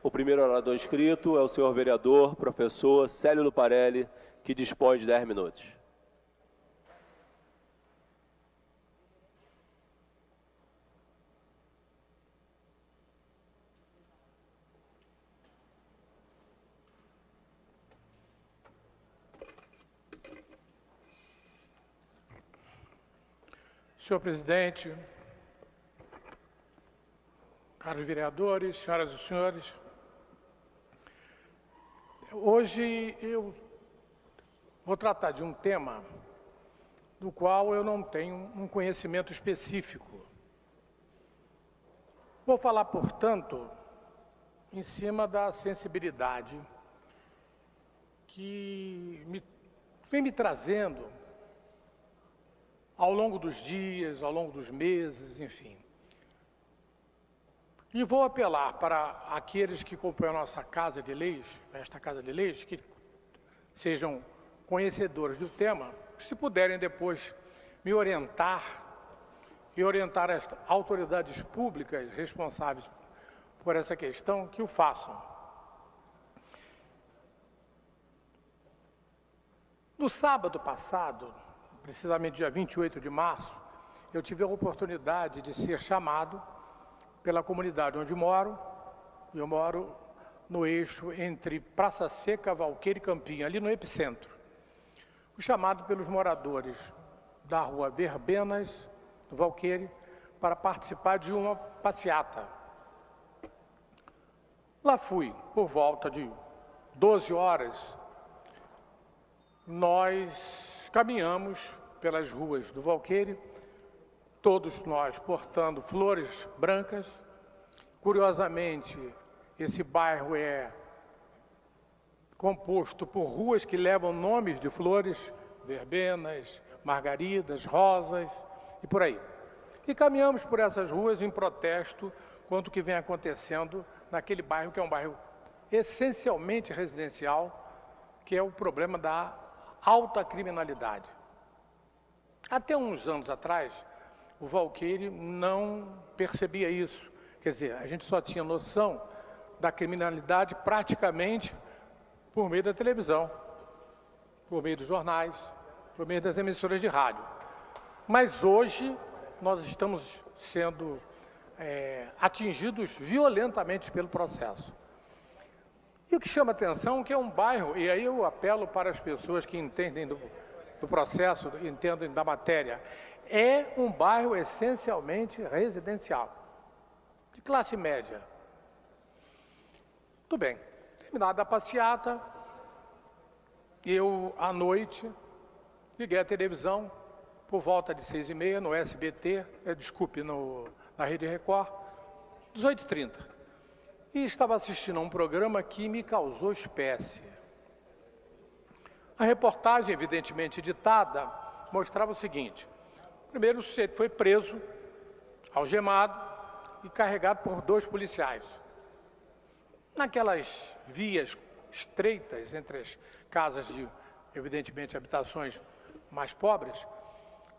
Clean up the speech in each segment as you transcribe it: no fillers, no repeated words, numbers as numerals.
O primeiro orador inscrito é o senhor vereador, professor Célio Luparelli, que dispõe de 10 minutos. Senhor presidente, caros vereadores, senhoras e senhores, hoje eu vou tratar de um tema do qual eu não tenho um conhecimento específico. Vou falar, portanto, em cima da sensibilidade que vem me trazendo ao longo dos dias, ao longo dos meses, enfim. E vou apelar para aqueles que compõem a nossa Casa de Leis, esta Casa de Leis, que sejam conhecedores do tema, se puderem depois me orientar e orientar as autoridades públicas responsáveis por essa questão, que o façam. No sábado passado, precisamente dia 28 de março, eu tive a oportunidade de ser chamado pela comunidade onde moro. Eu moro no eixo entre Praça Seca, Valqueire e Campinho, ali no epicentro. Fui chamado pelos moradores da rua Verbenas, do Valqueire, para participar de uma passeata. Lá fui, por volta de 12 horas, nós caminhamos pelas ruas do Valqueire, todos nós portando flores brancas. Curiosamente, esse bairro é composto por ruas que levam nomes de flores, verbenas, margaridas, rosas e por aí. E caminhamos por essas ruas em protesto contra o que vem acontecendo naquele bairro, que é um bairro essencialmente residencial, que é o problema da alta criminalidade. Até uns anos atrás, o Valqueire não percebia isso. Quer dizer, a gente só tinha noção da criminalidade praticamente por meio da televisão, por meio dos jornais, por meio das emissoras de rádio. Mas hoje nós estamos sendo atingidos violentamente pelo processo. E o que chama atenção é que é um bairro, e aí eu apelo para as pessoas que entendem do processo, entendem da matéria, é um bairro essencialmente residencial, de classe média. Tudo bem, terminada a passeata, eu, à noite, liguei a televisão, por volta de 6h30, no SBT, na Rede Record, 18h30. E estava assistindo a um programa que me causou espécie. A reportagem, evidentemente editada, mostrava o seguinte: primeiro, o sujeito foi preso, algemado e carregado por 2 policiais. Naquelas vias estreitas entre as casas de, evidentemente, habitações mais pobres,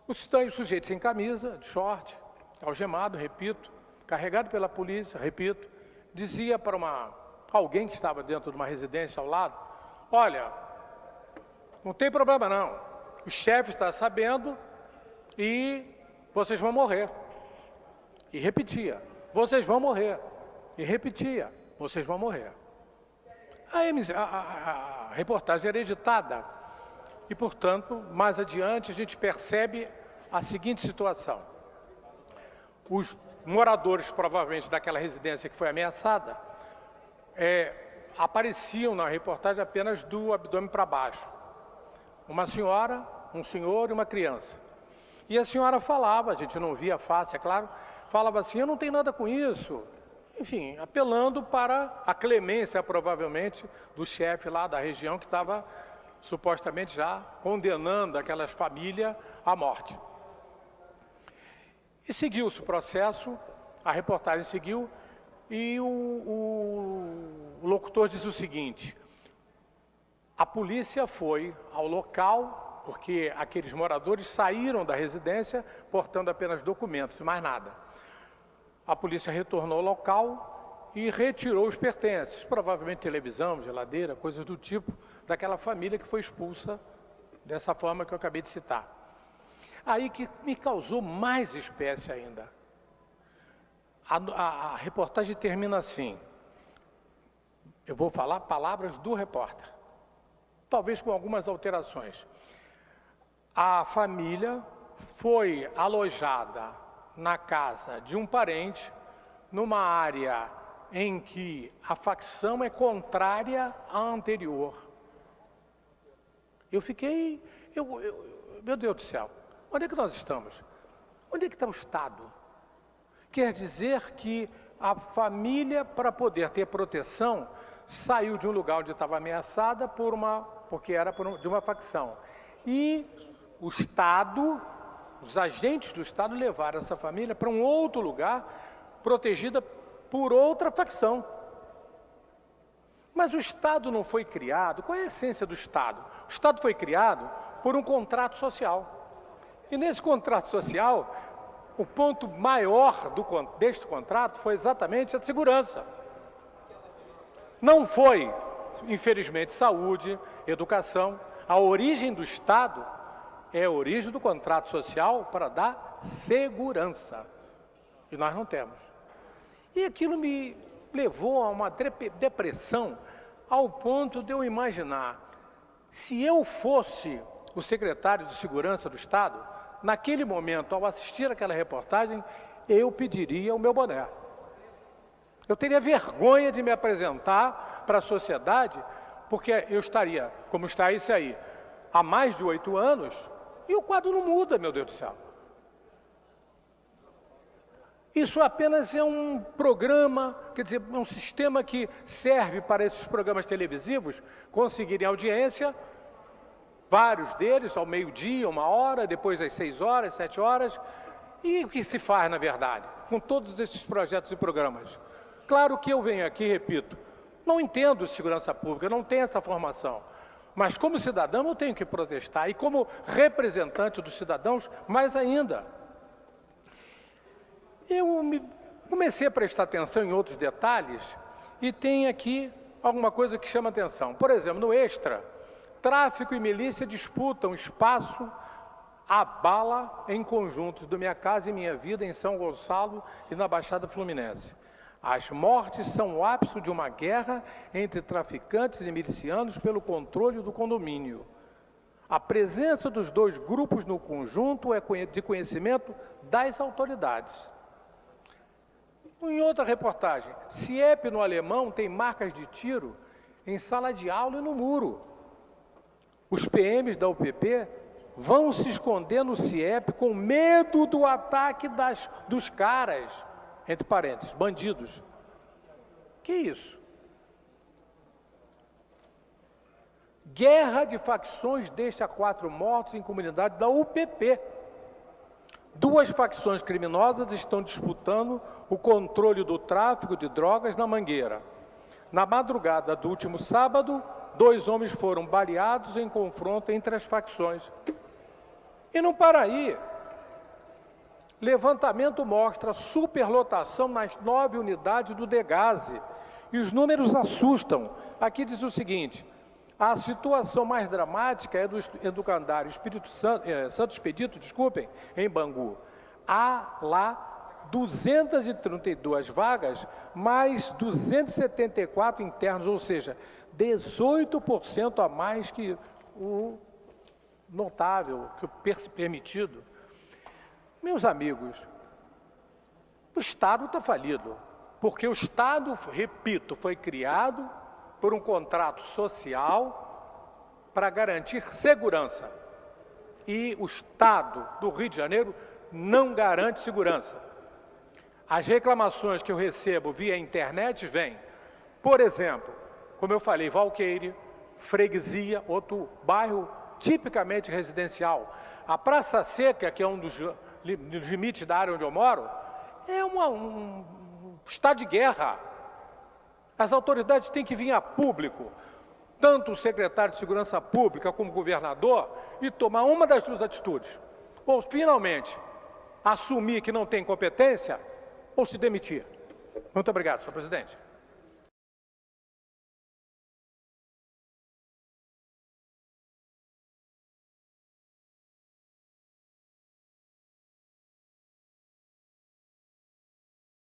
o sujeito sem camisa, de short, algemado, repito, carregado pela polícia, repito, dizia para alguém que estava dentro de uma residência ao lado: olha, não tem problema não, o chefe está sabendo e vocês vão morrer. E repetia: vocês vão morrer. E repetia: vocês vão morrer. A reportagem era editada e, portanto, mais adiante a gente percebe a seguinte situação: os moradores, provavelmente, daquela residência que foi ameaçada, apareciam na reportagem apenas do abdômen para baixo. Uma senhora, um senhor e uma criança. E a senhora falava, a gente não via a face, é claro, falava assim: eu não tenho nada com isso. Enfim, apelando para a clemência, provavelmente, do chefe lá da região que estava supostamente já condenando aquelas famílias à morte. E seguiu-se o processo, a reportagem seguiu, e o locutor disse o seguinte: a polícia foi ao local, porque aqueles moradores saíram da residência portando apenas documentos, mais nada. A polícia retornou ao local e retirou os pertences, provavelmente televisão, geladeira, coisas do tipo, daquela família que foi expulsa dessa forma que eu acabei de citar. Aí que me causou mais espécie ainda. A reportagem termina assim, eu vou falar palavras do repórter, talvez com algumas alterações. A família foi alojada na casa de um parente, numa área em que a facção é contrária à anterior. Eu fiquei, meu Deus do céu, onde é que nós estamos? Onde é que está o Estado? Quer dizer que a família, para poder ter proteção, saiu de um lugar onde estava ameaçada porque era de uma facção. E o Estado, os agentes do Estado levaram essa família para um outro lugar, protegida por outra facção. Mas o Estado não foi criado, qual é a essência do Estado? O Estado foi criado por um contrato social. E nesse contrato social, o ponto maior deste contrato foi exatamente a segurança. Não foi, infelizmente, saúde, educação. A origem do Estado é a origem do contrato social para dar segurança. E nós não temos. E aquilo me levou a uma depressão ao ponto de eu imaginar, se eu fosse o secretário de Segurança do Estado, naquele momento, ao assistir aquela reportagem, eu pediria o meu boné. Eu teria vergonha de me apresentar para a sociedade, porque eu estaria, como está esse aí, há mais de 8 anos, e o quadro não muda, meu Deus do céu. Isso apenas é um programa, quer dizer, um sistema que serve para esses programas televisivos conseguirem audiência, vários deles ao meio-dia, 1h, depois às 6h, 7h, e o que se faz, na verdade, com todos esses projetos e programas? Claro que eu venho aqui, repito, não entendo segurança pública, não tenho essa formação, mas como cidadão eu tenho que protestar, e como representante dos cidadãos, mais ainda. Comecei a prestar atenção em outros detalhes e tem aqui alguma coisa que chama atenção. Por exemplo, no Extra, tráfico e milícia disputam espaço à bala em conjuntos do Minha Casa e Minha Vida em São Gonçalo e na Baixada Fluminense. As mortes são o ápice de uma guerra entre traficantes e milicianos pelo controle do condomínio. A presença dos dois grupos no conjunto é de conhecimento das autoridades. Em outra reportagem, CIEP no Alemão tem marcas de tiro em sala de aula e no muro. Os PMs da UPP vão se esconder no CIEP com medo do ataque dos caras, entre parênteses, bandidos. Que isso? Guerra de facções deixa 4 mortos em comunidade da UPP. 2 facções criminosas estão disputando o controle do tráfico de drogas na Mangueira. Na madrugada do último sábado, 2 homens foram baleados em confronto entre as facções. E não para aí. Levantamento mostra superlotação nas 9 unidades do Degase. E os números assustam. Aqui diz o seguinte: a situação mais dramática é do Educandário Santo Expedito, em Bangu. Há lá 232 vagas, mais 274 internos, ou seja, 18% a mais que o notável, que o permitido. Meus amigos, o Estado está falido, porque o Estado, repito, foi criado por um contrato social para garantir segurança. E o Estado do Rio de Janeiro não garante segurança. As reclamações que eu recebo via internet vêm, por exemplo, como eu falei, Valqueire, Freguesia, outro bairro tipicamente residencial. A Praça Seca, que é um dos limites da área onde eu moro, é um estado de guerra. As autoridades têm que vir a público, tanto o secretário de Segurança Pública como o governador, e tomar uma das 2 atitudes. Ou, finalmente, assumir que não tem competência, ou se demitir. Muito obrigado, senhor presidente.